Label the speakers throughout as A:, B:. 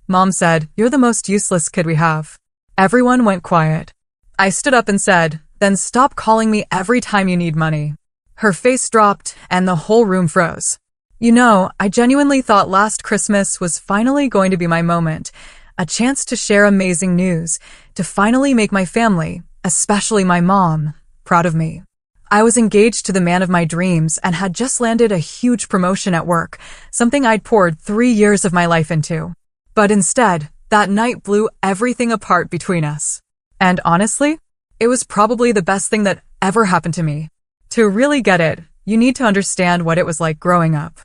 A: Mom said, "You're the most useless kid we have." Everyone went quiet. I stood up and said, "Then stop calling me every time you need money." Her face dropped and the whole room froze. I genuinely thought last Christmas was finally going to be my moment, a chance to share amazing news, to finally make my family, especially my mom, proud of me. I was engaged to the man of my dreams and had just landed a huge promotion at work, something I'd poured 3 years of my life into. But instead, that night blew everything apart between us. And honestly, it was probably the best thing that ever happened to me. To really get it, you need to understand what it was like growing up.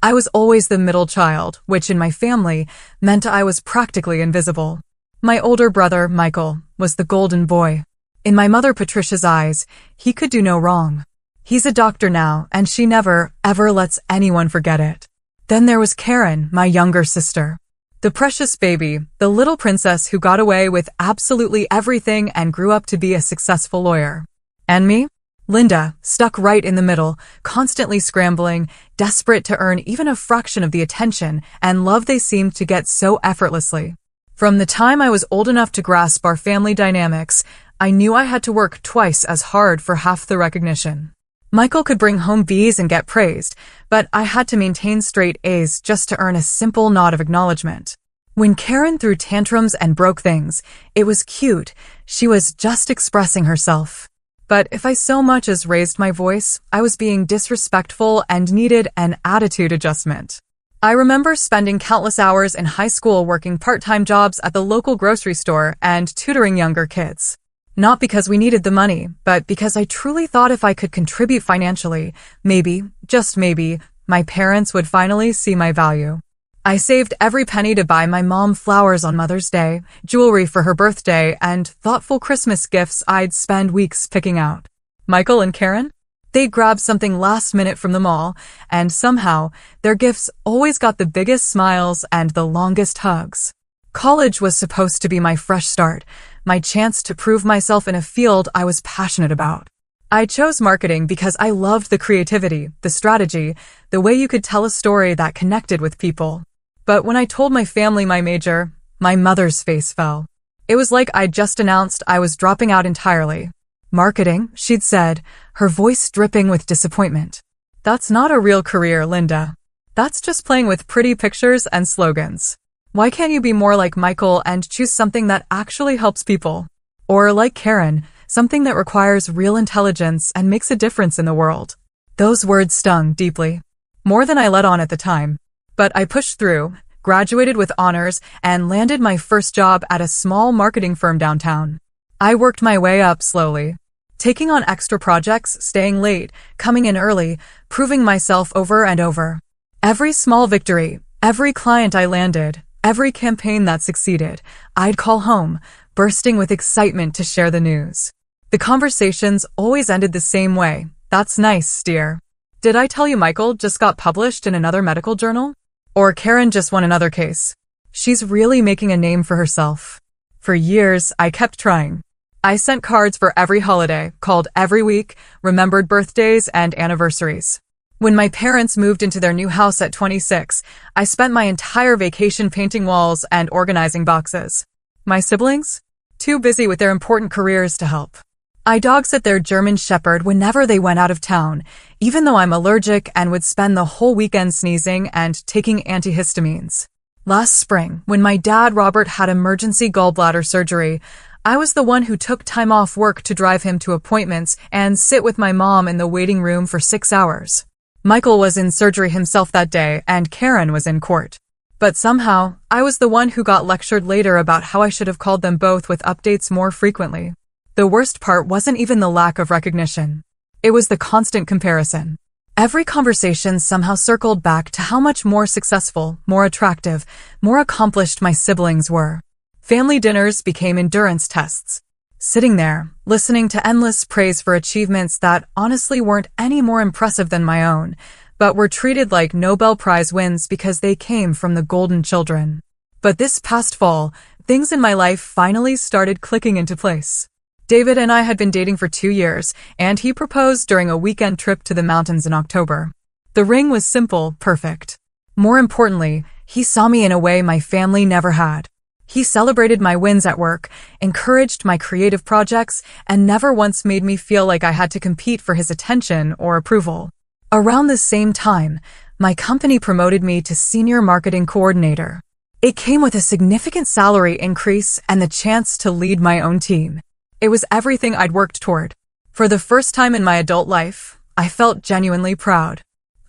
A: I was always the middle child, which in my family meant I was practically invisible. My older brother, Michael, was the golden boy. In my mother Patricia's eyes, he could do no wrong. He's a doctor now, and she never, ever lets anyone forget it. Then there was Karen, my younger sister. The precious baby, the little princess who got away with absolutely everything and grew up to be a successful lawyer. And me? Linda, stuck right in the middle, constantly scrambling, desperate to earn even a fraction of the attention and love they seemed to get so effortlessly. From the time I was old enough to grasp our family dynamics, I knew I had to work twice as hard for half the recognition. Michael could bring home B's and get praised, but I had to maintain straight A's just to earn a simple nod of acknowledgement. When Karen threw tantrums and broke things, it was cute. She was just expressing herself. But if I so much as raised my voice, I was being disrespectful and needed an attitude adjustment. I remember spending countless hours in high school working part-time jobs at the local grocery store and tutoring younger kids. Not because we needed the money, but because I truly thought if I could contribute financially, maybe, just maybe, my parents would finally see my value. I saved every penny to buy my mom flowers on Mother's Day, jewelry for her birthday, and thoughtful Christmas gifts I'd spend weeks picking out. Michael and Karen? They'd grab something last minute from the mall, and somehow, their gifts always got the biggest smiles and the longest hugs. College was supposed to be my fresh start, my chance to prove myself in a field I was passionate about. I chose marketing because I loved the creativity, the strategy, the way you could tell a story that connected with people. But when I told my family my major, my mother's face fell. It was like I'd just announced I was dropping out entirely. "Marketing," she'd said, her voice dripping with disappointment. "That's not a real career, Linda. That's just playing with pretty pictures and slogans. Why can't you be more like Michael and choose something that actually helps people? Or like Karen, something that requires real intelligence and makes a difference in the world?" Those words stung deeply. More than I let on at the time. But I pushed through, graduated with honors, and landed my first job at a small marketing firm downtown. I worked my way up slowly, taking on extra projects, staying late, coming in early, proving myself over and over. Every small victory, every client I landed, every campaign that succeeded, I'd call home, bursting with excitement to share the news. The conversations always ended the same way. "That's nice, dear. Did I tell you Michael just got published in another medical journal? Or Karen just won another case? She's really making a name for herself." For years, I kept trying. I sent cards for every holiday, called every week, remembered birthdays and anniversaries. When my parents moved into their new house at 26, I spent my entire vacation painting walls and organizing boxes. My siblings? Too busy with their important careers to help. I dog-sit their German Shepherd whenever they went out of town, even though I'm allergic and would spend the whole weekend sneezing and taking antihistamines. Last spring, when my dad Robert had emergency gallbladder surgery, I was the one who took time off work to drive him to appointments and sit with my mom in the waiting room for 6 hours. Michael was in surgery himself that day, and Karen was in court. But somehow, I was the one who got lectured later about how I should have called them both with updates more frequently. The worst part wasn't even the lack of recognition. It was the constant comparison. Every conversation somehow circled back to how much more successful, more attractive, more accomplished my siblings were. Family dinners became endurance tests. Sitting there, listening to endless praise for achievements that honestly weren't any more impressive than my own, but were treated like Nobel Prize wins because they came from the golden children. But this past fall, things in my life finally started clicking into place. David and I had been dating for 2 years, and he proposed during a weekend trip to the mountains in October. The ring was simple, perfect. More importantly, he saw me in a way my family never had. He celebrated my wins at work, encouraged my creative projects, and never once made me feel like I had to compete for his attention or approval. Around the same time, my company promoted me to Senior Marketing Coordinator. It came with a significant salary increase and the chance to lead my own team. It was everything I'd worked toward. For the first time in my adult life, I felt genuinely proud.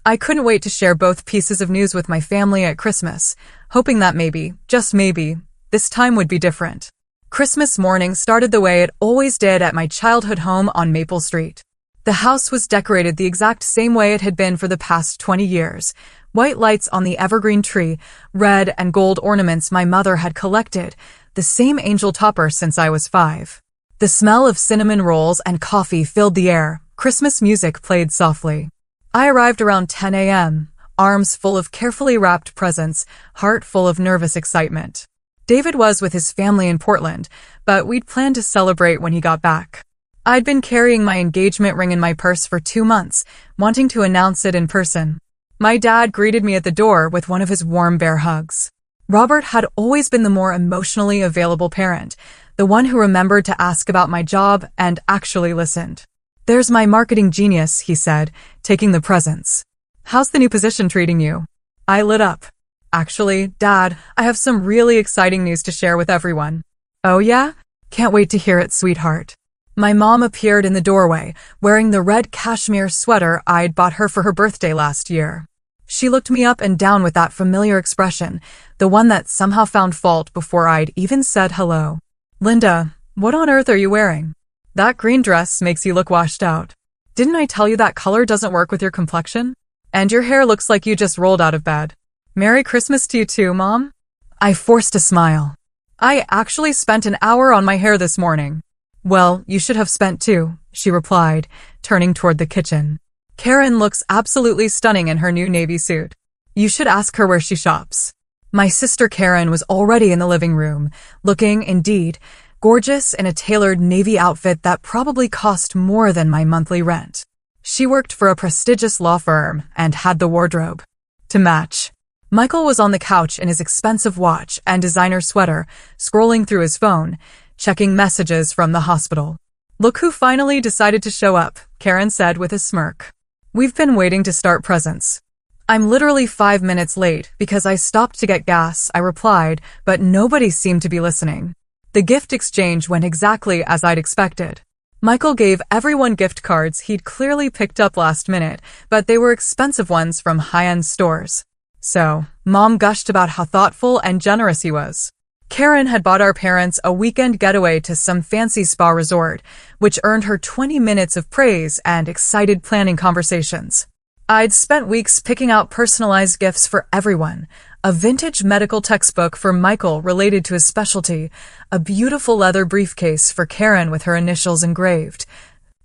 A: I couldn't wait to share both pieces of news with my family at Christmas, hoping that maybe, just maybe, this time would be different. Christmas morning started the way it always did at my childhood home on Maple Street. The house was decorated the exact same way it had been for the past 20 years. White lights on the evergreen tree, red and gold ornaments my mother had collected, the same angel topper since I was 5. The smell of cinnamon rolls and coffee filled the air. Christmas music played softly. I arrived around 10 a.m., arms full of carefully wrapped presents, heart full of nervous excitement. David was with his family in Portland, but we'd planned to celebrate when he got back. I'd been carrying my engagement ring in my purse for 2 months, wanting to announce it in person. My dad greeted me at the door with one of his warm bear hugs. Robert had always been the more emotionally available parent, the one who remembered to ask about my job and actually listened. "There's my marketing genius," he said, taking the presents. "How's the new position treating you?" I lit up. "Actually, Dad, I have some really exciting news to share with everyone." "Oh yeah? Can't wait to hear it, sweetheart." My mom appeared in the doorway, wearing the red cashmere sweater I'd bought her for her birthday last year. She looked me up and down with that familiar expression, the one that somehow found fault before I'd even said hello. "Linda, what on earth are you wearing? That green dress makes you look washed out. Didn't I tell you that color doesn't work with your complexion? And your hair looks like you just rolled out of bed. Merry Christmas to you too, Mom." I forced a smile. "I actually spent an hour on my hair this morning." "Well, you should have spent 2, she replied, turning toward the kitchen. "Karen looks absolutely stunning in her new navy suit. You should ask her where she shops." My sister Karen was already in the living room, looking, indeed, gorgeous in a tailored navy outfit that probably cost more than my monthly rent. She worked for a prestigious law firm and had the wardrobe to match. Michael was on the couch in his expensive watch and designer sweater, scrolling through his phone, checking messages from the hospital. "Look who finally decided to show up," Karen said with a smirk. "We've been waiting to start presents." "I'm literally 5 minutes late because I stopped to get gas," I replied, but nobody seemed to be listening. The gift exchange went exactly as I'd expected. Michael gave everyone gift cards he'd clearly picked up last minute, but they were expensive ones from high-end stores. So, Mom gushed about how thoughtful and generous he was. Karen had bought our parents a weekend getaway to some fancy spa resort, which earned her 20 minutes of praise and excited planning conversations. I'd spent weeks picking out personalized gifts for everyone, a vintage medical textbook for Michael related to his specialty, a beautiful leather briefcase for Karen with her initials engraved,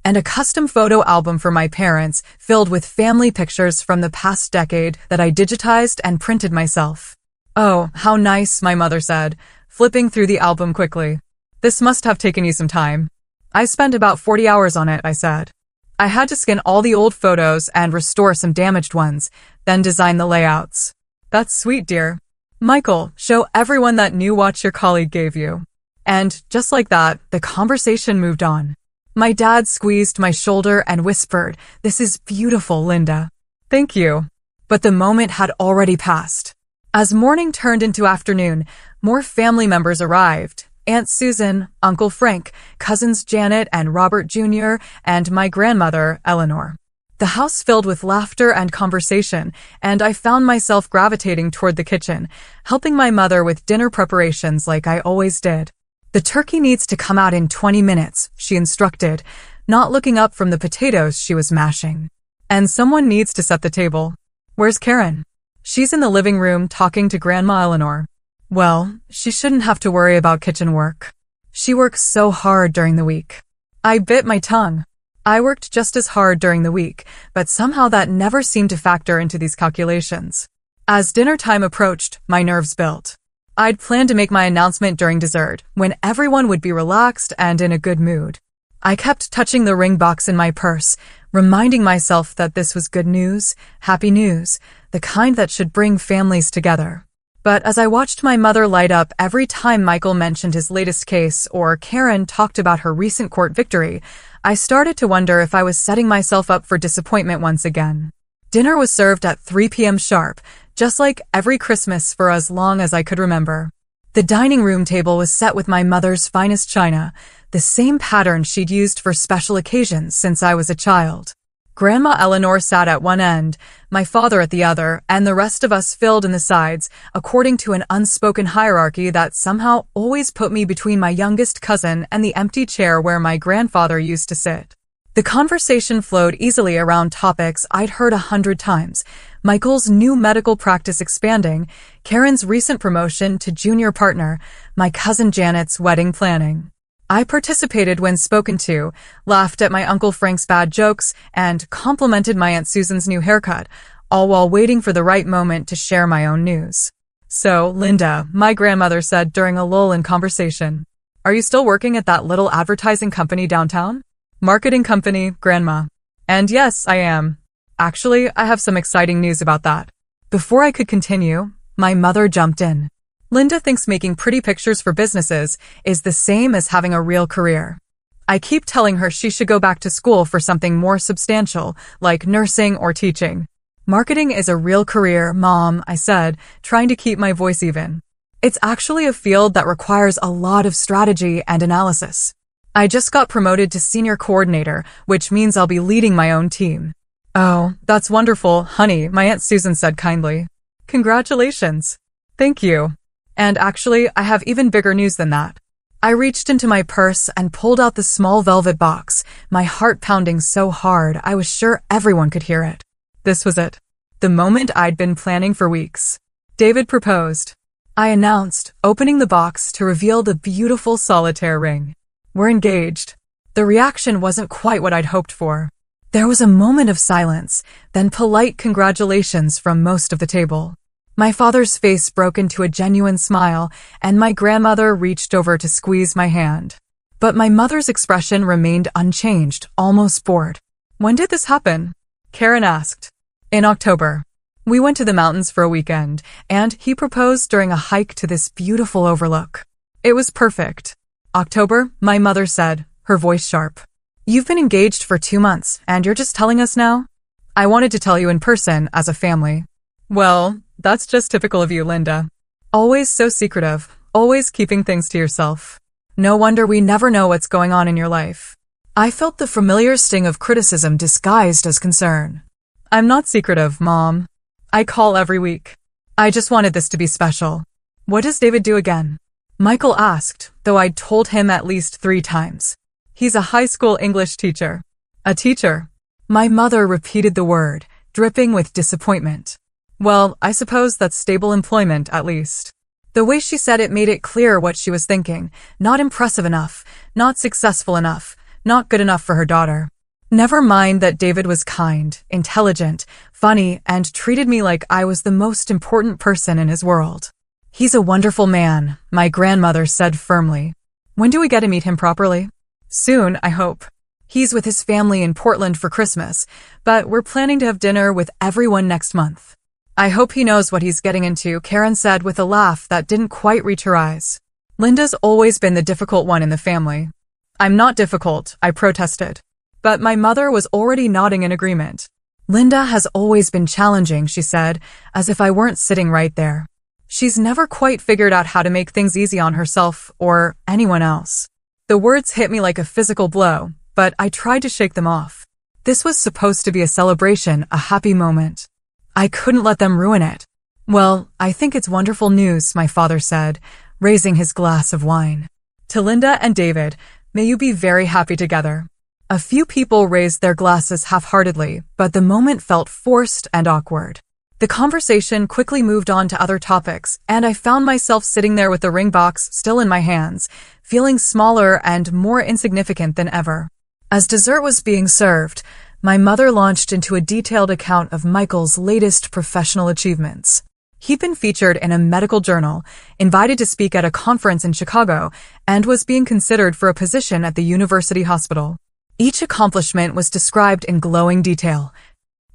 A: and a custom photo album for my parents filled with family pictures from the past decade that I digitized and printed myself. "Oh, how nice," my mother said, flipping through the album quickly. "This must have taken you some time." "I spent about 40 hours on it," I said. "I had to scan all the old photos and restore some damaged ones, then design the layouts." "That's sweet, dear. Michael, show everyone that new watch your colleague gave you." And just like that, the conversation moved on. My dad squeezed my shoulder and whispered, "This is beautiful, Linda." "Thank you." But the moment had already passed. As morning turned into afternoon, more family members arrived. Aunt Susan, Uncle Frank, cousins Janet and Robert Jr., and my grandmother, Eleanor. The house filled with laughter and conversation, and I found myself gravitating toward the kitchen, helping my mother with dinner preparations like I always did. "The turkey needs to come out in 20 minutes, she instructed, not looking up from the potatoes she was mashing. "And someone needs to set the table." "Where's Karen?" "She's in the living room talking to Grandma Eleanor." "Well, she shouldn't have to worry about kitchen work. She works so hard during the week." I bit my tongue. I worked just as hard during the week, but somehow that never seemed to factor into these calculations. As dinner time approached, my nerves built. I'd planned to make my announcement during dessert, when everyone would be relaxed and in a good mood. I kept touching the ring box in my purse, reminding myself that this was good news, happy news, the kind that should bring families together. But as I watched my mother light up every time Michael mentioned his latest case or Karen talked about her recent court victory, I started to wonder if I was setting myself up for disappointment once again. Dinner was served at 3 p.m. sharp, just like every Christmas for as long as I could remember. The dining room table was set with my mother's finest china, the same pattern she'd used for special occasions since I was a child. Grandma Eleanor sat at one end, my father at the other, and the rest of us filled in the sides, according to an unspoken hierarchy that somehow always put me between my youngest cousin and the empty chair where my grandfather used to sit. The conversation flowed easily around topics I'd heard 100 times. Michael's new medical practice expanding, Karen's recent promotion to junior partner, my cousin Janet's wedding planning. I participated when spoken to, laughed at my Uncle Frank's bad jokes, and complimented my Aunt Susan's new haircut, all while waiting for the right moment to share my own news. "So, Linda," my grandmother said during a lull in conversation, "are you still working at that little advertising company downtown?" "Marketing company, Grandma." "And yes, I am. Actually, I have some exciting news about that." Before I could continue, my mother jumped in. "Linda thinks making pretty pictures for businesses is the same as having a real career. I keep telling her she should go back to school for something more substantial, like nursing or teaching." "Marketing is a real career, Mom," I said, trying to keep my voice even. "It's actually a field that requires a lot of strategy and analysis. I just got promoted to senior coordinator, which means I'll be leading my own team." "Oh, that's wonderful, honey," my Aunt Susan said kindly. "Congratulations." "Thank you. And actually, I have even bigger news than that." I reached into my purse and pulled out the small velvet box, my heart pounding so hard I was sure everyone could hear it. This was it. The moment I'd been planning for weeks. David proposed. I announced, opening the box to reveal the beautiful solitaire ring. "We're engaged." The reaction wasn't quite what I'd hoped for. There was a moment of silence, then polite congratulations from most of the table. My father's face broke into a genuine smile, and my grandmother reached over to squeeze my hand. But my mother's expression remained unchanged, almost bored. "When did this happen?" Karen asked. "In October. We went to the mountains for a weekend, and he proposed during a hike to this beautiful overlook. It was perfect." "October," my mother said, her voice sharp. "You've been engaged for 2 months, and you're just telling us now?" "I wanted to tell you in person, as a family." "Well, that's just typical of you, Linda. Always so secretive, always keeping things to yourself. No wonder we never know what's going on in your life." I felt the familiar sting of criticism disguised as concern. "I'm not secretive, Mom. I call every week. I just wanted this to be special." "What does David do again?" Michael asked, though I'd told him at least 3 times. "He's a high school English teacher." "A teacher?" My mother repeated the word, dripping with disappointment. "Well, I suppose that's stable employment, at least." The way she said it made it clear what she was thinking. Not impressive enough, not successful enough, not good enough for her daughter. Never mind that David was kind, intelligent, funny, and treated me like I was the most important person in his world. "He's a wonderful man," my grandmother said firmly. "When do we get to meet him properly?" "Soon, I hope. He's with his family in Portland for Christmas, but we're planning to have dinner with everyone next month." "I hope he knows what he's getting into," Karen said with a laugh that didn't quite reach her eyes. "Linda's always been the difficult one in the family." "I'm not difficult," I protested. But my mother was already nodding in agreement. "Linda has always been challenging," she said, as if I weren't sitting right there. "She's never quite figured out how to make things easy on herself or anyone else." The words hit me like a physical blow, but I tried to shake them off. This was supposed to be a celebration, a happy moment. I couldn't let them ruin it. "Well, I think it's wonderful news," my father said, raising his glass of wine. "To Linda and David, may you be very happy together." A few people raised their glasses half-heartedly, but the moment felt forced and awkward. The conversation quickly moved on to other topics, and I found myself sitting there with the ring box still in my hands, feeling smaller and more insignificant than ever. As dessert was being served, my mother launched into a detailed account of Michael's latest professional achievements. He'd been featured in a medical journal, invited to speak at a conference in Chicago, and was being considered for a position at the university hospital. Each accomplishment was described in glowing detail.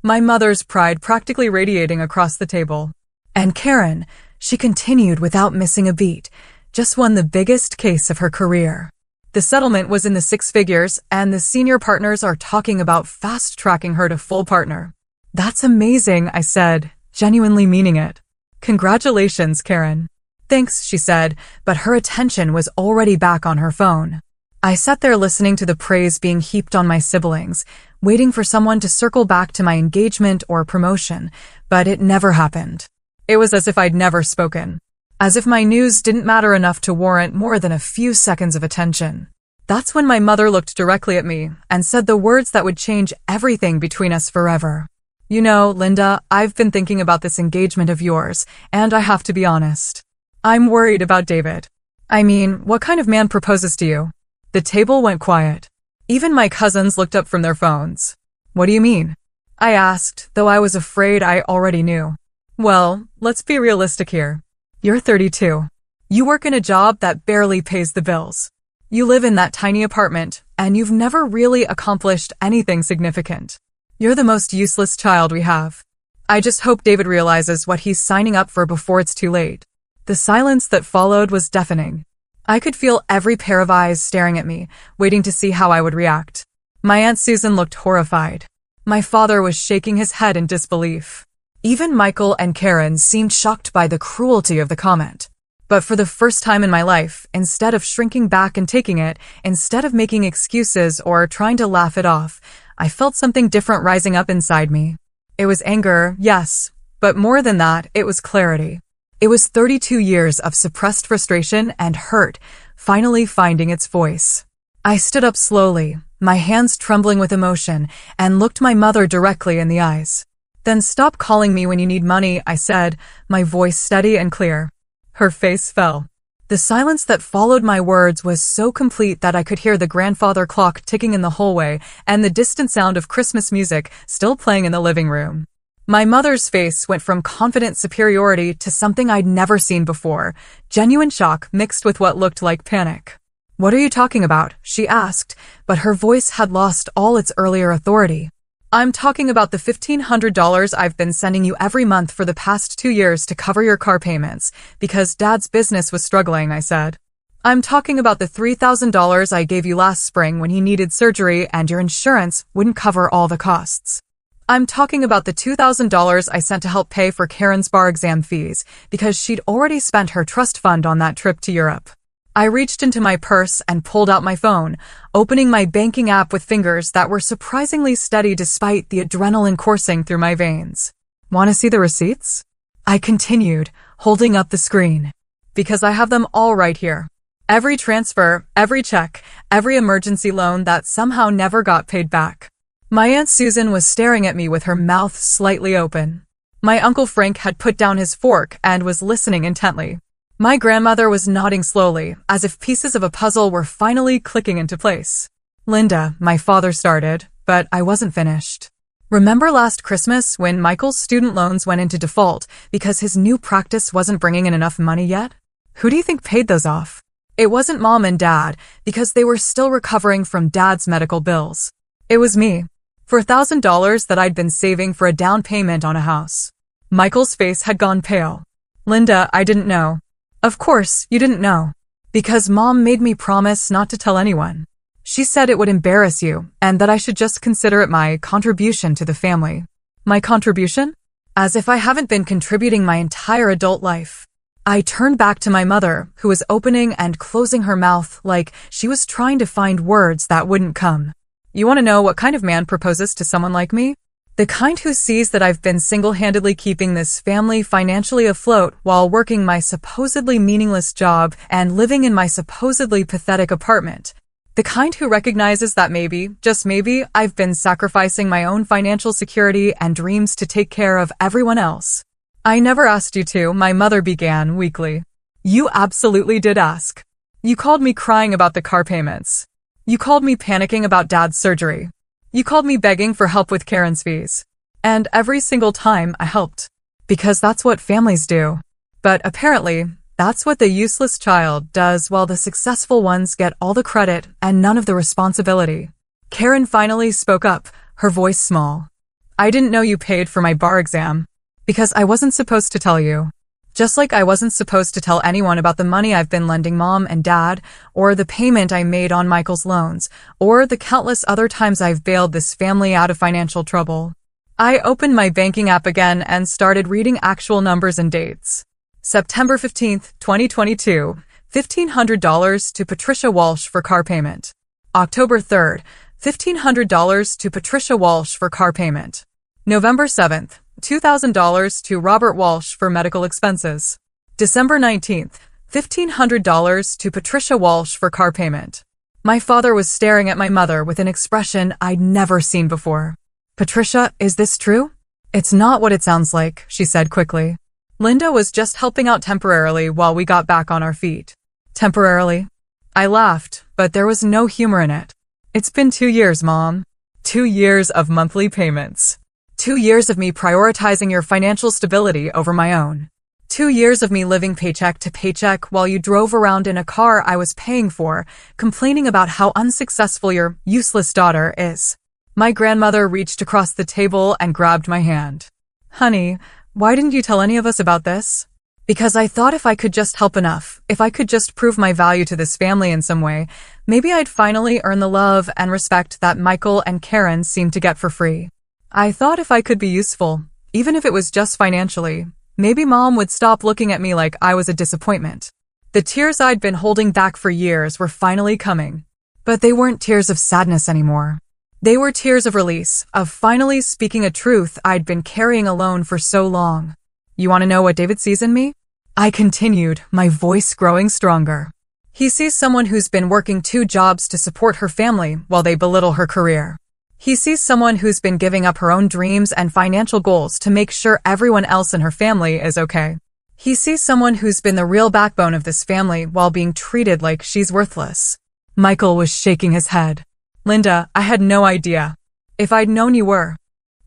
A: my mother's pride practically radiating across the table. And Karen, she continued without missing a beat, just won the biggest case of her career. The settlement was in the six figures, and the senior partners are talking about fast-tracking her to full partner. That's amazing, I said, genuinely meaning it. Congratulations, Karen. Thanks, she said, but her attention was already back on her phone. I sat there listening to the praise being heaped on my siblings, waiting for someone to circle back to my engagement or promotion, but it never happened. It was as if I'd never spoken. As if my news didn't matter enough to warrant more than a few seconds of attention. That's when my mother looked directly at me and said the words that would change everything between us forever. You know, Linda, I've been thinking about this engagement of yours, and I have to be honest. I'm worried about David. I mean, what kind of man proposes to you? The table went quiet. Even my cousins looked up from their phones. What do you mean? I asked, though I was afraid I already knew. Well, let's be realistic here. You're 32. You work in a job that barely pays the bills. You live in that tiny apartment, and you've never really accomplished anything significant. You're the most useless child we have. I just hope David realizes what he's signing up for before it's too late. The silence that followed was deafening. I could feel every pair of eyes staring at me, waiting to see how I would react. My Aunt Susan looked horrified. My father was shaking his head in disbelief. Even Michael and Karen seemed shocked by the cruelty of the comment. But for the first time in my life, instead of shrinking back and taking it, instead of making excuses or trying to laugh it off, I felt something different rising up inside me. It was anger, yes, but more than that, it was clarity. It was 32 years of suppressed frustration and hurt, finally finding its voice. I stood up slowly, my hands trembling with emotion, and looked my mother directly in the eyes. Then stop calling me when you need money, I said, my voice steady and clear. Her face fell. The silence that followed my words was so complete that I could hear the grandfather clock ticking in the hallway and the distant sound of Christmas music still playing in the living room. My mother's face went from confident superiority to something I'd never seen before, genuine shock mixed with what looked like panic. What are you talking about? She asked, but her voice had lost all its earlier authority. I'm talking about the $1,500 I've been sending you every month for the past 2 years to cover your car payments, because Dad's business was struggling, I said. I'm talking about the $3,000 I gave you last spring when he needed surgery and your insurance wouldn't cover all the costs. I'm talking about the $2,000 I sent to help pay for Karen's bar exam fees, because she'd already spent her trust fund on that trip to Europe. I reached into my purse and pulled out my phone, opening my banking app with fingers that were surprisingly steady despite the adrenaline coursing through my veins. Want to see the receipts? I continued, holding up the screen. Because I have them all right here. Every transfer, every check, every emergency loan that somehow never got paid back. My Aunt Susan was staring at me with her mouth slightly open. My Uncle Frank had put down his fork and was listening intently. My grandmother was nodding slowly, as if pieces of a puzzle were finally clicking into place. Linda, my father started, but I wasn't finished. Remember last Christmas when Michael's student loans went into default because his new practice wasn't bringing in enough money yet? Who do you think paid those off? It wasn't Mom and Dad, because they were still recovering from Dad's medical bills. It was me. For $1,000 that I'd been saving for a down payment on a house. Michael's face had gone pale. Linda, I didn't know. Of course, you didn't know. Because Mom made me promise not to tell anyone. She said it would embarrass you, and that I should just consider it my contribution to the family. My contribution? As if I haven't been contributing my entire adult life. I turned back to my mother, who was opening and closing her mouth like she was trying to find words that wouldn't come. You want to know what kind of man proposes to someone like me? The kind who sees that I've been single-handedly keeping this family financially afloat while working my supposedly meaningless job and living in my supposedly pathetic apartment. The kind who recognizes that maybe, just maybe, I've been sacrificing my own financial security and dreams to take care of everyone else. I never asked you to, my mother began weakly. You absolutely did ask. You called me crying about the car payments. You called me panicking about Dad's surgery. You called me begging for help with Karen's fees. And every single time I helped. Because that's what families do. But apparently, that's what the useless child does while the successful ones get all the credit and none of the responsibility. Karen finally spoke up, her voice small. I didn't know you paid for my bar exam. Because I wasn't supposed to tell you. Just like I wasn't supposed to tell anyone about the money I've been lending mom and dad, or the payment I made on Michael's loans, or the countless other times I've bailed this family out of financial trouble. I opened my banking app again and started reading actual numbers and dates. September 15th, 2022, $1,500 to Patricia Walsh for car payment. October 3rd, $1,500 to Patricia Walsh for car payment. November 7th, $2,000 to Robert Walsh for medical expenses. December 19th, $1,500 to Patricia Walsh for car payment. My father was staring at my mother with an expression I'd never seen before. Patricia, is this true? It's not what it sounds like, she said quickly. Linda was just helping out temporarily while we got back on our feet. Temporarily? I laughed, but there was no humor in it. It's been 2 years, Mom. 2 years of monthly payments. 2 years of me prioritizing your financial stability over my own. 2 years of me living paycheck to paycheck while you drove around in a car I was paying for, complaining about how unsuccessful your useless daughter is. My grandmother reached across the table and grabbed my hand. Honey, why didn't you tell any of us about this? Because I thought if I could just help enough, if I could just prove my value to this family in some way, maybe I'd finally earn the love and respect that Michael and Karen seemed to get for free. I thought if I could be useful, even if it was just financially, maybe Mom would stop looking at me like I was a disappointment. The tears I'd been holding back for years were finally coming. But they weren't tears of sadness anymore. They were tears of release, of finally speaking a truth I'd been carrying alone for so long. You want to know what David sees in me? I continued, my voice growing stronger. He sees someone who's been working 2 jobs to support her family while they belittle her career. He sees someone who's been giving up her own dreams and financial goals to make sure everyone else in her family is okay. He sees someone who's been the real backbone of this family while being treated like she's worthless. Michael was shaking his head. Linda, I had no idea. If I'd known you were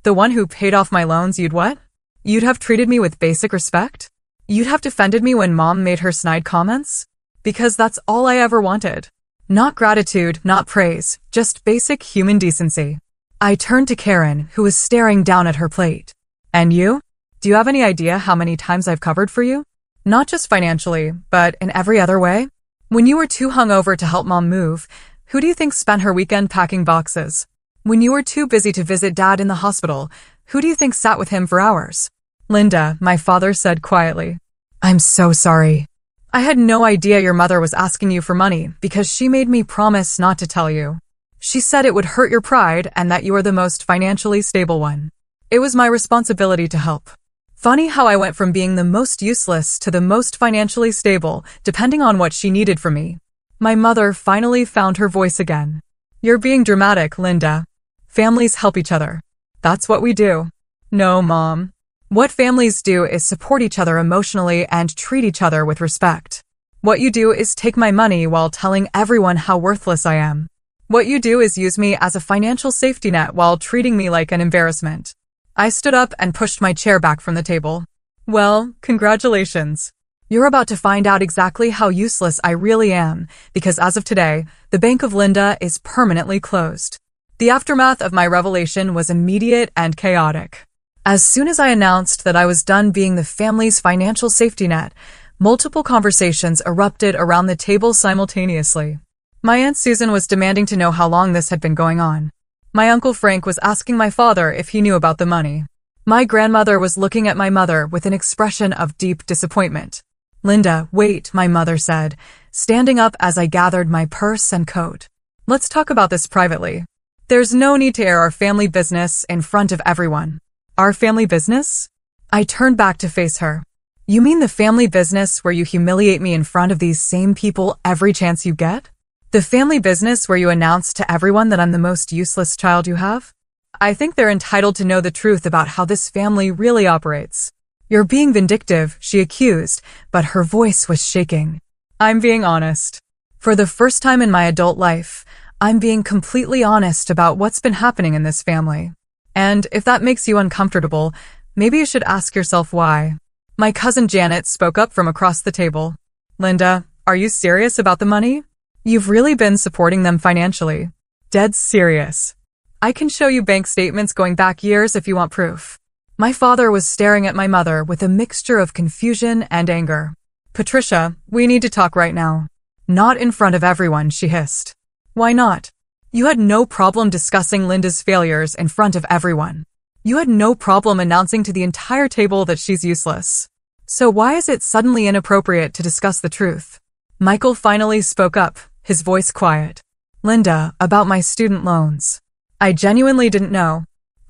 A: the one who paid off my loans, you'd what? You'd have treated me with basic respect? You'd have defended me when Mom made her snide comments? Because that's all I ever wanted. Not gratitude, not praise, just basic human decency. I turned to Karen, who was staring down at her plate. And you? Do you have any idea how many times I've covered for you? Not just financially, but in every other way? When you were too hungover to help Mom move, who do you think spent her weekend packing boxes? When you were too busy to visit Dad in the hospital, who do you think sat with him for hours? Linda, my father said quietly. I'm so sorry. I had no idea your mother was asking you for money because she made me promise not to tell you. She said it would hurt your pride and that you are the most financially stable one. It was my responsibility to help. Funny how I went from being the most useless to the most financially stable, depending on what she needed from me. My mother finally found her voice again. You're being dramatic, Linda. Families help each other. That's what we do. No, Mom. What families do is support each other emotionally and treat each other with respect. What you do is take my money while telling everyone how worthless I am. What you do is use me as a financial safety net while treating me like an embarrassment. I stood up and pushed my chair back from the table. Well, congratulations. You're about to find out exactly how useless I really am, because as of today, the Bank of Linda is permanently closed. The aftermath of my revelation was immediate and chaotic. As soon as I announced that I was done being the family's financial safety net, multiple conversations erupted around the table simultaneously. My Aunt Susan was demanding to know how long this had been going on. My Uncle Frank was asking my father if he knew about the money. My grandmother was looking at my mother with an expression of deep disappointment. Linda, wait, my mother said, standing up as I gathered my purse and coat. Let's talk about this privately. There's no need to air our family business in front of everyone. Our family business? I turned back to face her. You mean the family business where you humiliate me in front of these same people every chance you get? The family business where you announce to everyone that I'm the most useless child you have? I think they're entitled to know the truth about how this family really operates. You're being vindictive, she accused, but her voice was shaking. I'm being honest. For the first time in my adult life, I'm being completely honest about what's been happening in this family. And if that makes you uncomfortable, maybe you should ask yourself why. My cousin Janet spoke up from across the table. Linda, are you serious about the money? You've really been supporting them financially. Dead serious. I can show you bank statements going back years if you want proof. My father was staring at my mother with a mixture of confusion and anger. Patricia, we need to talk right now. Not in front of everyone, she hissed. Why not? You had no problem discussing Linda's failures in front of everyone. You had no problem announcing to the entire table that she's useless. So why is it suddenly inappropriate to discuss the truth? Michael finally spoke up, his voice quiet. Linda, about my student loans. I genuinely didn't know.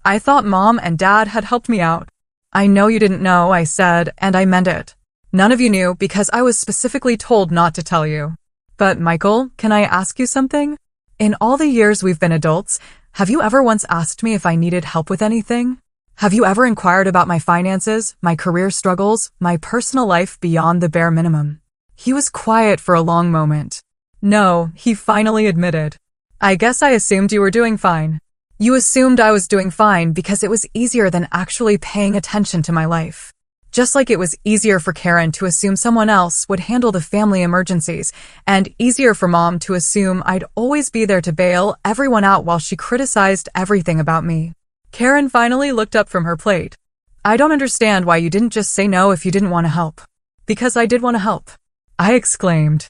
A: I thought Mom and Dad had helped me out. I know you didn't know, I said, and I meant it. None of you knew because I was specifically told not to tell you. But Michael, can I ask you something? In all the years we've been adults, have you ever once asked me if I needed help with anything? Have you ever inquired about my finances, my career struggles, my personal life beyond the bare minimum? He was quiet for a long moment. No, he finally admitted. I guess I assumed you were doing fine. You assumed I was doing fine because it was easier than actually paying attention to my life. Just like it was easier for Karen to assume someone else would handle the family emergencies, and easier for Mom to assume I'd always be there to bail everyone out while she criticized everything about me. Karen finally looked up from her plate. I don't understand why you didn't just say no if you didn't want to help. Because I did want to help. I exclaimed.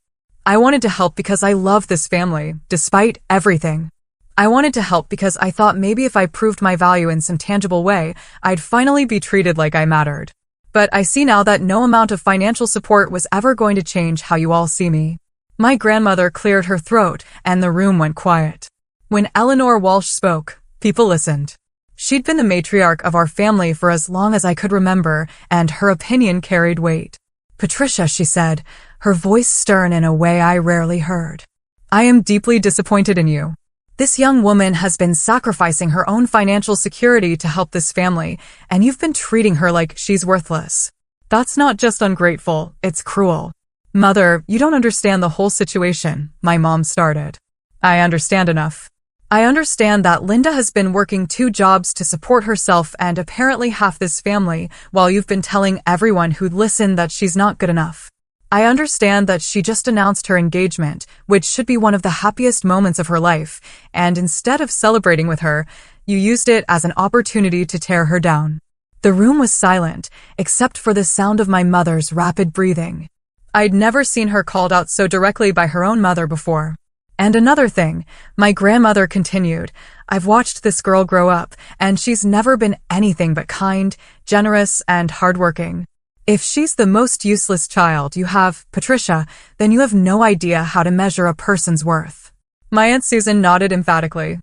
A: I wanted to help because I love this family, despite everything. I wanted to help because I thought maybe if I proved my value in some tangible way, I'd finally be treated like I mattered. But I see now that no amount of financial support was ever going to change how you all see me. My grandmother cleared her throat, and the room went quiet. When Eleanor Walsh spoke, people listened. She'd been the matriarch of our family for as long as I could remember, and her opinion carried weight. Patricia, she said, her voice stern in a way I rarely heard. I am deeply disappointed in you. This young woman has been sacrificing her own financial security to help this family, and you've been treating her like she's worthless. That's not just ungrateful, it's cruel. Mother, you don't understand the whole situation, my mom started. I understand enough. I understand that Linda has been working 2 jobs to support herself and apparently half this family, while you've been telling everyone who'd listen that she's not good enough. I understand that she just announced her engagement, which should be one of the happiest moments of her life, and instead of celebrating with her, you used it as an opportunity to tear her down. The room was silent, except for the sound of my mother's rapid breathing. I'd never seen her called out so directly by her own mother before. And another thing, my grandmother continued, I've watched this girl grow up, and she's never been anything but kind, generous, and hardworking. If she's the most useless child you have, Patricia, then you have no idea how to measure a person's worth. My Aunt Susan nodded emphatically.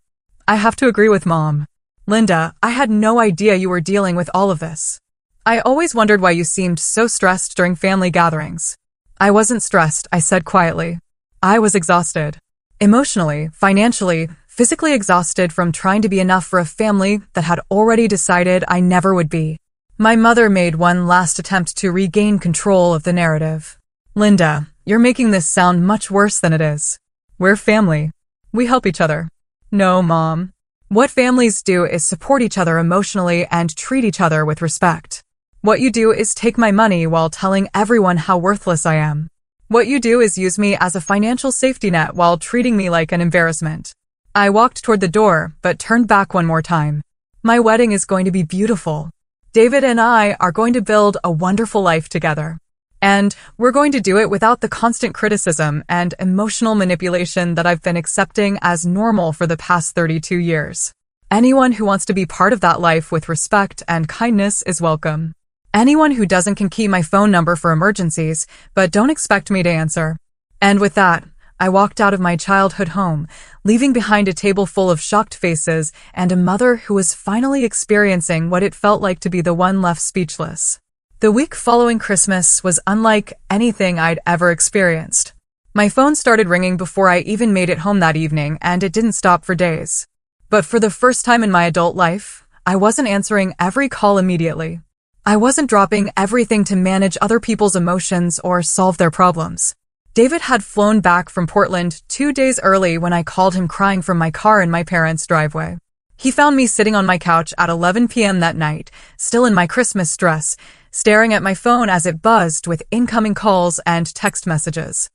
A: I have to agree with Mom. Linda, I had no idea you were dealing with all of this. I always wondered why you seemed so stressed during family gatherings. I wasn't stressed, I said quietly. I was exhausted. Emotionally, financially, physically exhausted from trying to be enough for a family that had already decided I never would be. My mother made one last attempt to regain control of the narrative. Linda, you're making this sound much worse than it is. We're family. We help each other. No, Mom. What families do is support each other emotionally and treat each other with respect. What you do is take my money while telling everyone how worthless I am. What you do is use me as a financial safety net while treating me like an embarrassment. I walked toward the door, but turned back one more time. My wedding is going to be beautiful. David and I are going to build a wonderful life together. And we're going to do it without the constant criticism and emotional manipulation that I've been accepting as normal for the past 32 years. Anyone who wants to be part of that life with respect and kindness is welcome. Anyone who doesn't can keep my phone number for emergencies, but don't expect me to answer. And with that, I walked out of my childhood home, leaving behind a table full of shocked faces and a mother who was finally experiencing what it felt like to be the one left speechless. The week following Christmas was unlike anything I'd ever experienced. My phone started ringing before I even made it home that evening, and it didn't stop for days. But for the first time in my adult life, I wasn't answering every call immediately. I wasn't dropping everything to manage other people's emotions or solve their problems. David had flown back from Portland 2 days early when I called him crying from my car in my parents' driveway. He found me sitting on my couch at 11 p.m. that night, still in my Christmas dress, staring at my phone as it buzzed with incoming calls and text messages.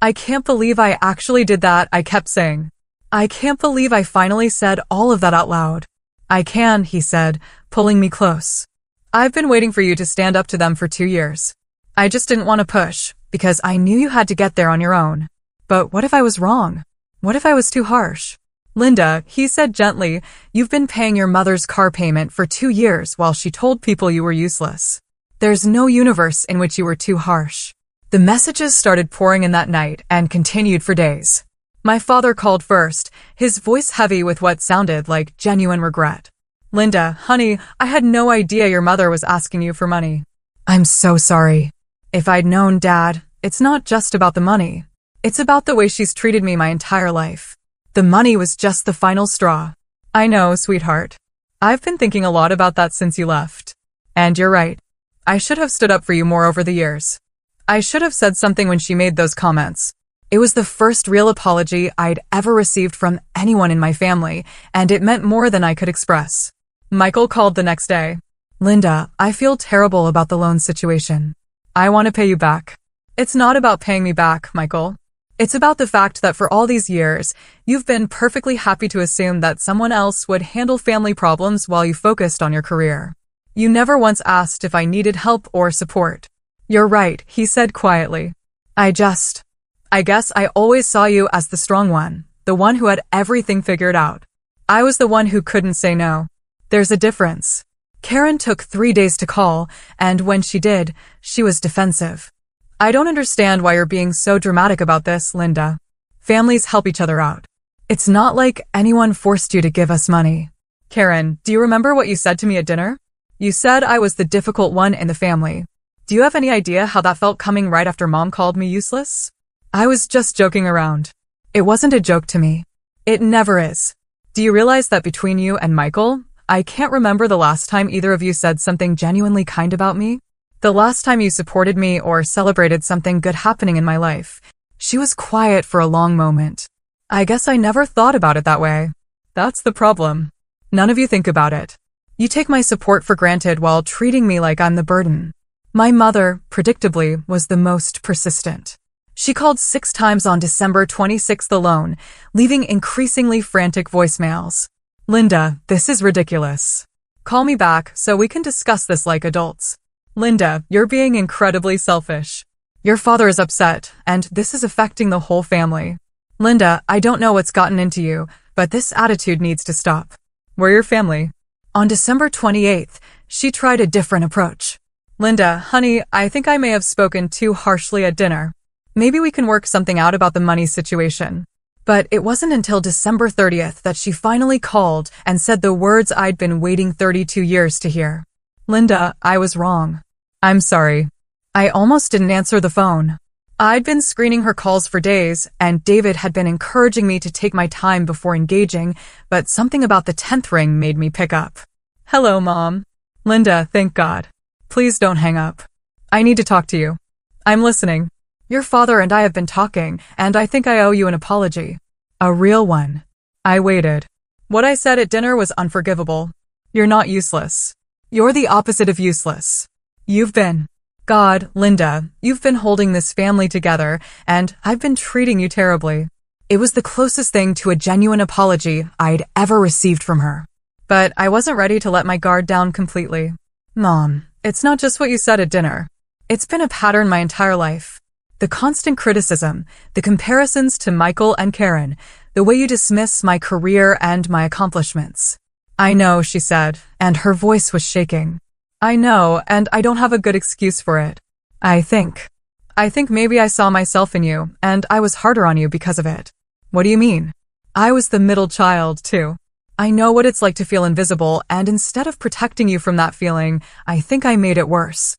A: I can't believe I actually did that, I kept saying. I can't believe I finally said all of that out loud. I can, he said, pulling me close. I've been waiting for you to stand up to them for 2 years. I just didn't want to push, because I knew you had to get there on your own. But what if I was wrong? What if I was too harsh? Linda, he said gently, you've been paying your mother's car payment for 2 years while she told people you were useless. There's no universe in which you were too harsh. The messages started pouring in that night and continued for days. My father called first, his voice heavy with what sounded like genuine regret. Linda, honey, I had no idea your mother was asking you for money. I'm so sorry. If I'd known, Dad, it's not just about the money. It's about the way she's treated me my entire life. The money was just the final straw. I know, sweetheart. I've been thinking a lot about that since you left. And you're right. I should have stood up for you more over the years. I should have said something when she made those comments. It was the first real apology I'd ever received from anyone in my family, and it meant more than I could express. Michael called the next day. Linda, I feel terrible about the loan situation. I want to pay you back. It's not about paying me back, Michael. It's about the fact that for all these years, you've been perfectly happy to assume that someone else would handle family problems while you focused on your career. You never once asked if I needed help or support. You're right, he said quietly. I guess I always saw you as the strong one, the one who had everything figured out. I was the one who couldn't say no. There's a difference. Karen took 3 days to call, and when she did, she was defensive. I don't understand why you're being so dramatic about this, Linda. Families help each other out. It's not like anyone forced you to give us money. Karen, do you remember what you said to me at dinner? You said I was the difficult one in the family. Do you have any idea how that felt coming right after Mom called me useless? I was just joking around. It wasn't a joke to me. It never is. Do you realize that between you and Michael, I can't remember the last time either of you said something genuinely kind about me? The last time you supported me or celebrated something good happening in my life. She was quiet for a long moment. I guess I never thought about it that way. That's the problem. None of you think about it. You take my support for granted while treating me like I'm the burden. My mother, predictably, was the most persistent. She called 6 times on December 26th alone, leaving increasingly frantic voicemails. Linda, this is ridiculous. Call me back so we can discuss this like adults. Linda, you're being incredibly selfish. Your father is upset, and this is affecting the whole family. Linda, I don't know what's gotten into you, but this attitude needs to stop. We're your family. On December 28th, she tried a different approach. Linda, honey, I think I may have spoken too harshly at dinner. Maybe we can work something out about the money situation. But it wasn't until December 30th that she finally called and said the words I'd been waiting 32 years to hear. Linda, I was wrong. I'm sorry. I almost didn't answer the phone. I'd been screening her calls for days, and David had been encouraging me to take my time before engaging, but something about the 10th ring made me pick up. Hello, Mom. Linda, thank God. Please don't hang up. I need to talk to you. I'm listening. Your father and I have been talking, and I think I owe you an apology. A real one. I waited. What I said at dinner was unforgivable. You're not useless. You're the opposite of useless. You've been. God, Linda, you've been holding this family together, and I've been treating you terribly. It was the closest thing to a genuine apology I'd ever received from her. But I wasn't ready to let my guard down completely. Mom, it's not just what you said at dinner. It's been a pattern my entire life. The constant criticism, the comparisons to Michael and Karen, the way you dismiss my career and my accomplishments. I know, she said, and her voice was shaking. I know, and I don't have a good excuse for it. I think maybe I saw myself in you, and I was harder on you because of it. What do you mean? I was the middle child, too. I know what it's like to feel invisible, and instead of protecting you from that feeling, I think I made it worse.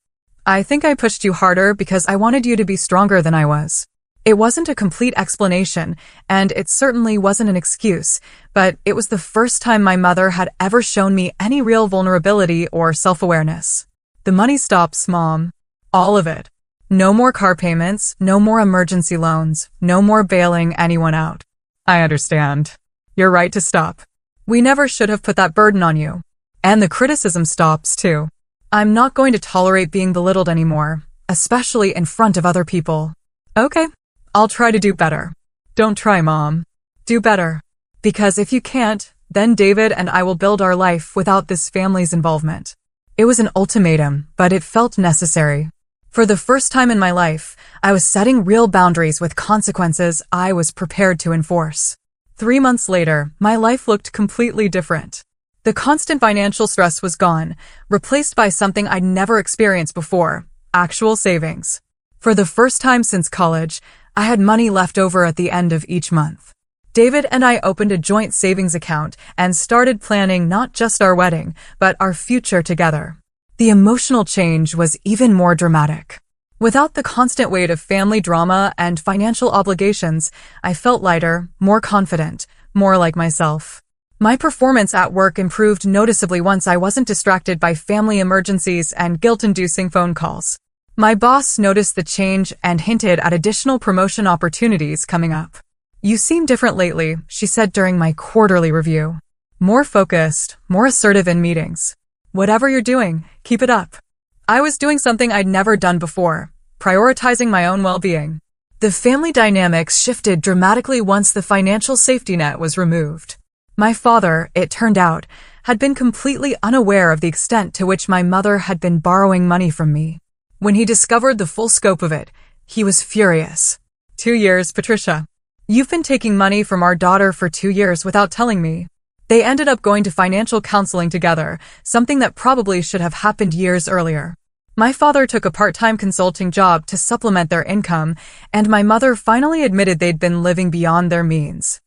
A: I think I pushed you harder because I wanted you to be stronger than I was. It wasn't a complete explanation, and it certainly wasn't an excuse, but it was the first time my mother had ever shown me any real vulnerability or self-awareness. The money stops, Mom. All of it. No more car payments, no more emergency loans, no more bailing anyone out. I understand. You're right to stop. We never should have put that burden on you. And the criticism stops, too. I'm not going to tolerate being belittled anymore, especially in front of other people. Okay, I'll try to do better. Don't try, Mom. Do better. Because if you can't, then David and I will build our life without this family's involvement. It was an ultimatum, but it felt necessary. For the first time in my life, I was setting real boundaries with consequences I was prepared to enforce. 3 months later, my life looked completely different. The constant financial stress was gone, replaced by something I'd never experienced before: actual savings. For the first time since college, I had money left over at the end of each month. David and I opened a joint savings account and started planning not just our wedding, but our future together. The emotional change was even more dramatic. Without the constant weight of family drama and financial obligations, I felt lighter, more confident, more like myself. My performance at work improved noticeably once I wasn't distracted by family emergencies and guilt-inducing phone calls. My boss noticed the change and hinted at additional promotion opportunities coming up. "You seem different lately," she said during my quarterly review. "More focused, more assertive in meetings. Whatever you're doing, keep it up." I was doing something I'd never done before: prioritizing my own well-being. The family dynamics shifted dramatically once the financial safety net was removed. My father, it turned out, had been completely unaware of the extent to which my mother had been borrowing money from me. When he discovered the full scope of it, he was furious. 2 years, Patricia. You've been taking money from our daughter for 2 years without telling me." They ended up going to financial counseling together, something that probably should have happened years earlier. My father took a part-time consulting job to supplement their income, and my mother finally admitted they'd been living beyond their means.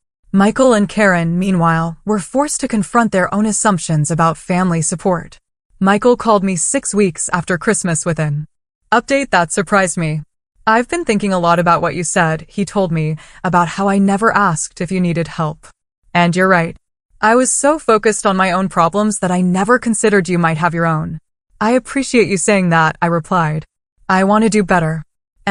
A: Michael and Karen, meanwhile, were forced to confront their own assumptions about family support. Michael called me 6 weeks after Christmas with an update that surprised me. "I've been thinking a lot about what you said," he told me, "about how I never asked if you needed help. And you're right. I was so focused on my own problems that I never considered you might have your own." "I appreciate you saying that," I replied. "I want to do better.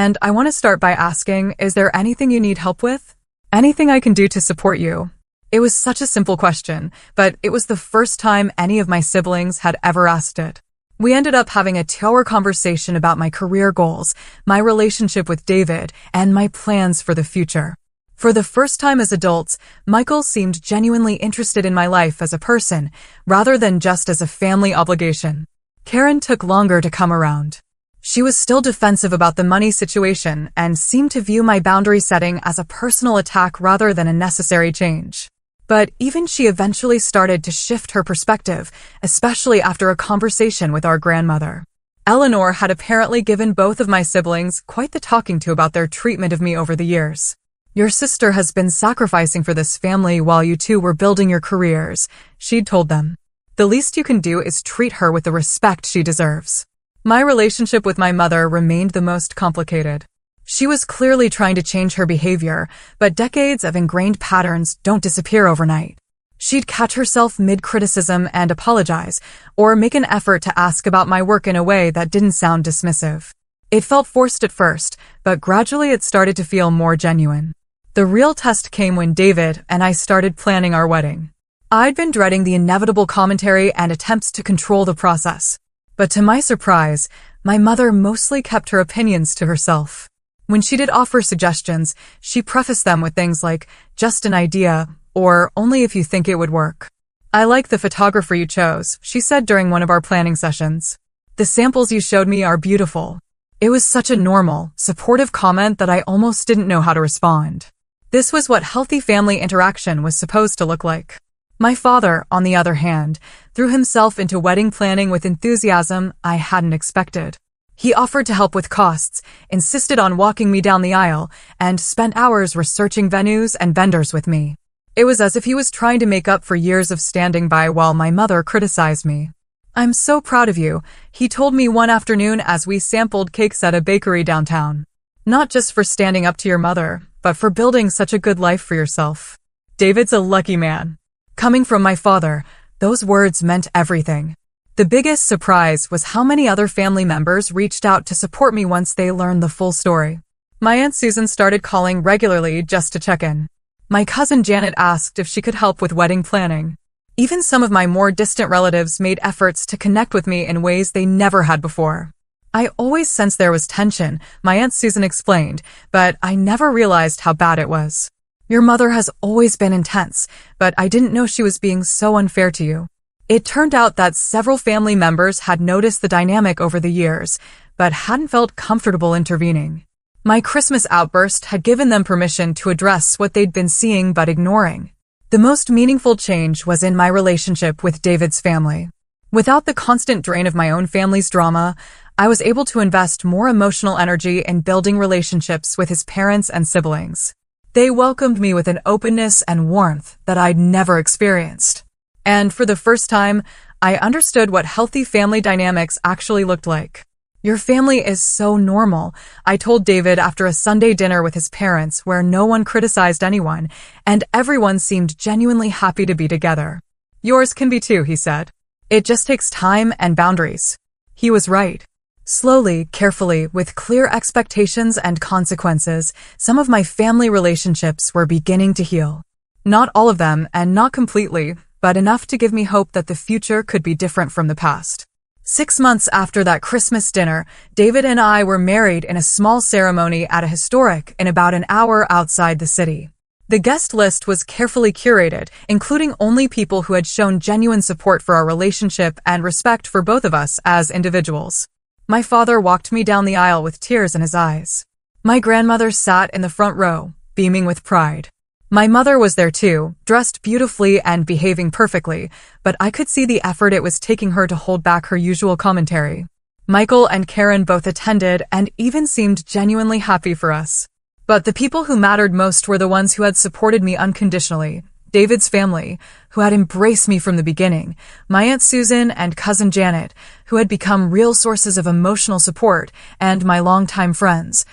A: And I want to start by asking, is there anything you need help with? Anything I can do to support you?" It was such a simple question, but it was the first time any of my siblings had ever asked it. We ended up having a 2-hour conversation about my career goals, my relationship with David, and my plans for the future. For the first time as adults, Michael seemed genuinely interested in my life as a person, rather than just as a family obligation. Karen took longer to come around. She was still defensive about the money situation and seemed to view my boundary setting as a personal attack rather than a necessary change. But even she eventually started to shift her perspective, especially after a conversation with our grandmother. Eleanor had apparently given both of my siblings quite the talking to about their treatment of me over the years. "Your sister has been sacrificing for this family while you two were building your careers," she'd told them. "The least you can do is treat her with the respect she deserves." My relationship with my mother remained the most complicated. She was clearly trying to change her behavior, but decades of ingrained patterns don't disappear overnight. She'd catch herself mid-criticism and apologize, or make an effort to ask about my work in a way that didn't sound dismissive. It felt forced at first, but gradually it started to feel more genuine. The real test came when David and I started planning our wedding. I'd been dreading the inevitable commentary and attempts to control the process. But to my surprise, my mother mostly kept her opinions to herself. When she did offer suggestions, she prefaced them with things like, "just an idea," or "only if you think it would work." "I like the photographer you chose," she said during one of our planning sessions. "The samples you showed me are beautiful." It was such a normal, supportive comment that I almost didn't know how to respond. This was what healthy family interaction was supposed to look like. My father, on the other hand, threw himself into wedding planning with enthusiasm I hadn't expected. He offered to help with costs, insisted on walking me down the aisle, and spent hours researching venues and vendors with me. It was as if he was trying to make up for years of standing by while my mother criticized me. "I'm so proud of you," he told me one afternoon as we sampled cakes at a bakery downtown. "Not just for standing up to your mother, but for building such a good life for yourself. David's a lucky man." Coming from my father, those words meant everything. The biggest surprise was how many other family members reached out to support me once they learned the full story. My Aunt Susan started calling regularly just to check in. My cousin Janet asked if she could help with wedding planning. Even some of my more distant relatives made efforts to connect with me in ways they never had before. "I always sensed there was tension," my Aunt Susan explained, "but I never realized how bad it was." Your mother has always been intense, but I didn't know she was being so unfair to you. It turned out that several family members had noticed the dynamic over the years, but hadn't felt comfortable intervening. My Christmas outburst had given them permission to address what they'd been seeing but ignoring. The most meaningful change was in my relationship with David's family. Without the constant drain of my own family's drama, I was able to invest more emotional energy in building relationships with his parents and siblings. They welcomed me with an openness and warmth that I'd never experienced. And for the first time, I understood what healthy family dynamics actually looked like. Your family is so normal, I told David after a Sunday dinner with his parents where no one criticized anyone, and everyone seemed genuinely happy to be together. Yours can be too, he said. It just takes time and boundaries. He was right. Slowly, carefully, with clear expectations and consequences, some of my family relationships were beginning to heal. Not all of them, and not completely, but enough to give me hope that the future could be different from the past. 6 months after that Christmas dinner, David and I were married in a small ceremony at a historic in about an hour outside the city. The guest list was carefully curated, including only people who had shown genuine support for our relationship and respect for both of us as individuals. My father walked me down the aisle with tears in his eyes. My grandmother sat in the front row, beaming with pride. My mother was there too, dressed beautifully and behaving perfectly, but I could see the effort it was taking her to hold back her usual commentary. Michael and Karen both attended and even seemed genuinely happy for us. But the people who mattered most were the ones who had supported me unconditionally. David's family, who had embraced me from the beginning, my Aunt Susan and cousin Janet, who had become real sources of emotional support, and my longtime friends,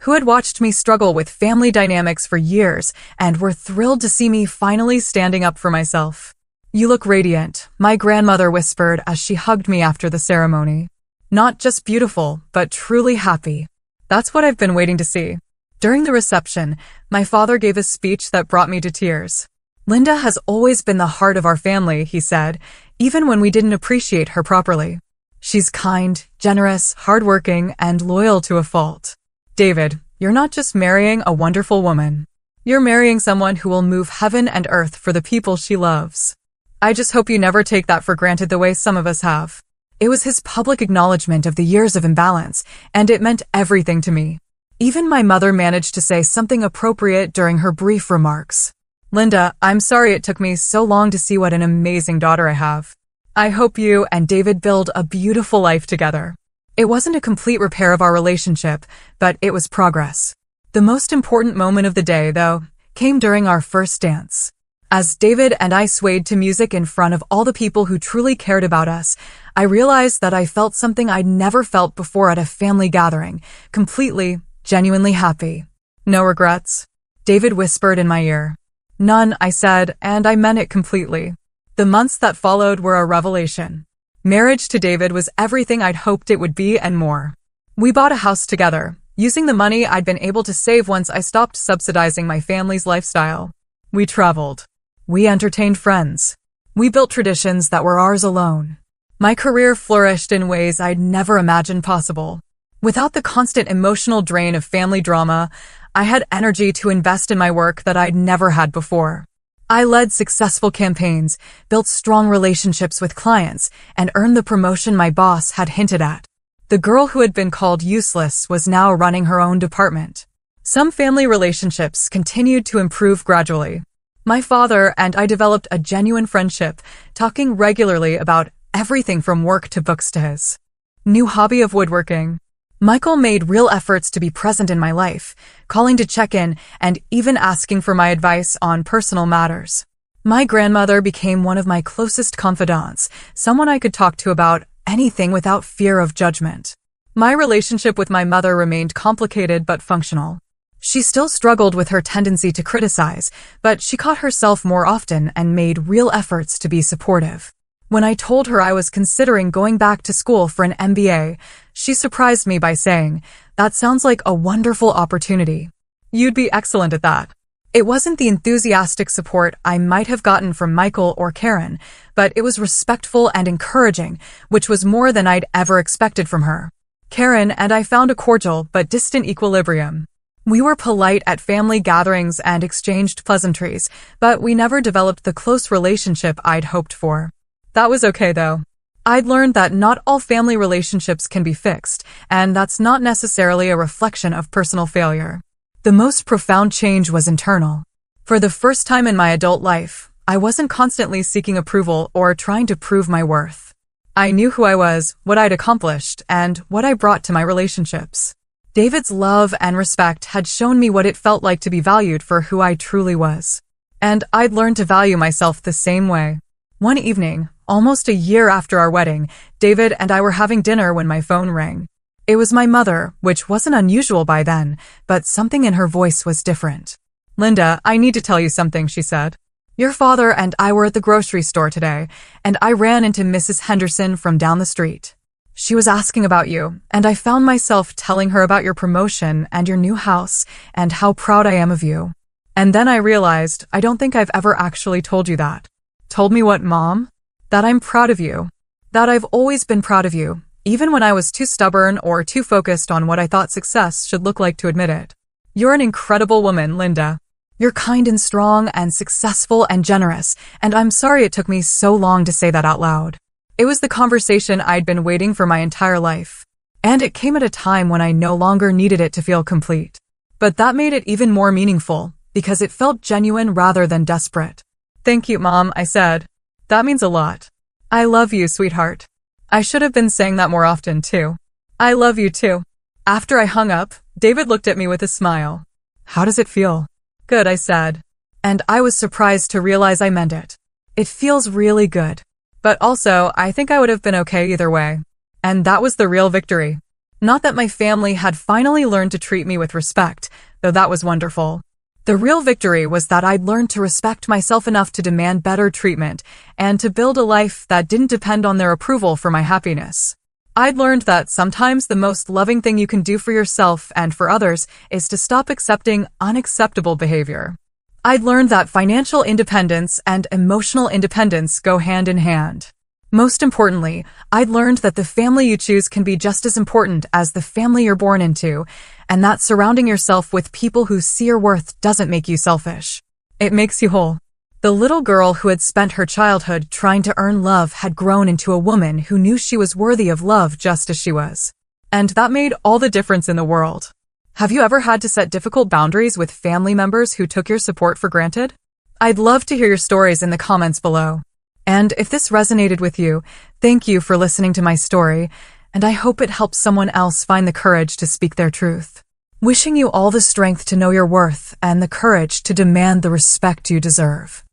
A: who had watched me struggle with family dynamics for years and were thrilled to see me finally standing up for myself. You look radiant, my grandmother whispered as she hugged me after the ceremony. Not just beautiful, but truly happy. That's what I've been waiting to see. During the reception, my father gave a speech that brought me to tears. Linda has always been the heart of our family, he said, even when we didn't appreciate her properly. She's kind, generous, hardworking, and loyal to a fault. David, you're not just marrying a wonderful woman. You're marrying someone who will move heaven and earth for the people she loves. I just hope you never take that for granted the way some of us have. It was his public acknowledgement of the years of imbalance, and it meant everything to me. Even my mother managed to say something appropriate during her brief remarks. Linda, I'm sorry it took me so long to see what an amazing daughter I have. I hope you and David build a beautiful life together. It wasn't a complete repair of our relationship, but it was progress. The most important moment of the day, though, came during our first dance. As David and I swayed to music in front of all the people who truly cared about us, I realized that I felt something I'd never felt before at a family gathering, completely, genuinely happy. No regrets? David whispered in my ear. None, I said, and I meant it completely. The months that followed were a revelation. Marriage to David was everything I'd hoped it would be and more. We bought a house together, using the money I'd been able to save once I stopped subsidizing my family's lifestyle. We traveled. We entertained friends. We built traditions that were ours alone. My career flourished in ways I'd never imagined possible. Without the constant emotional drain of family drama, I had energy to invest in my work that I'd never had before. I led successful campaigns, built strong relationships with clients, and earned the promotion my boss had hinted at. The girl who had been called useless was now running her own department. Some family relationships continued to improve gradually. My father and I developed a genuine friendship, talking regularly about everything from work to books to his new hobby of woodworking. Michael made real efforts to be present in my life, calling to check in and even asking for my advice on personal matters. My grandmother became one of my closest confidants, someone I could talk to about anything without fear of judgment. My relationship with my mother remained complicated but functional. She still struggled with her tendency to criticize, but she caught herself more often and made real efforts to be supportive. When I told her I was considering going back to school for an MBA, she surprised me by saying, "That sounds like a wonderful opportunity. You'd be excellent at that." It wasn't the enthusiastic support I might have gotten from Michael or Karen, but it was respectful and encouraging, which was more than I'd ever expected from her. Karen and I found a cordial but distant equilibrium. We were polite at family gatherings and exchanged pleasantries, but we never developed the close relationship I'd hoped for. That was okay though. I'd learned that not all family relationships can be fixed, and that's not necessarily a reflection of personal failure. The most profound change was internal. For the first time in my adult life, I wasn't constantly seeking approval or trying to prove my worth. I knew who I was, what I'd accomplished, and what I brought to my relationships. David's love and respect had shown me what it felt like to be valued for who I truly was. And I'd learned to value myself the same way. One evening, almost a year after our wedding, David and I were having dinner when my phone rang. It was my mother, which wasn't unusual by then, but something in her voice was different. "Linda, I need to tell you something," she said. "Your father and I were at the grocery store today, and I ran into Mrs. Henderson from down the street. She was asking about you, and I found myself telling her about your promotion and your new house and how proud I am of you. And then I realized I don't think I've ever actually told you that." "Told me what, Mom?" "That I'm proud of you. That I've always been proud of you, even when I was too stubborn or too focused on what I thought success should look like to admit it. You're an incredible woman, Linda. You're kind and strong and successful and generous, and I'm sorry it took me so long to say that out loud." It was the conversation I'd been waiting for my entire life. And it came at a time when I no longer needed it to feel complete. But that made it even more meaningful, because it felt genuine rather than desperate. "Thank you, Mom," I said. "That means a lot. I love you, sweetheart." I should have been saying that more often, too. "I love you, too." After I hung up, David looked at me with a smile. "How does it feel?" "Good," I said. And I was surprised to realize I meant it. "It feels really good. But also, I think I would have been okay either way." And that was the real victory. Not that my family had finally learned to treat me with respect, though that was wonderful. The real victory was that I'd learned to respect myself enough to demand better treatment and to build a life that didn't depend on their approval for my happiness. I'd learned that sometimes the most loving thing you can do for yourself and for others is to stop accepting unacceptable behavior. I'd learned that financial independence and emotional independence go hand in hand. Most importantly, I'd learned that the family you choose can be just as important as the family you're born into, and that surrounding yourself with people who see your worth doesn't make you selfish. It makes you whole. The little girl who had spent her childhood trying to earn love had grown into a woman who knew she was worthy of love just as she was. And that made all the difference in the world. Have you ever had to set difficult boundaries with family members who took your support for granted? I'd love to hear your stories in the comments below. And if this resonated with you, thank you for listening to my story, and I hope it helps someone else find the courage to speak their truth. Wishing you all the strength to know your worth and the courage to demand the respect you deserve.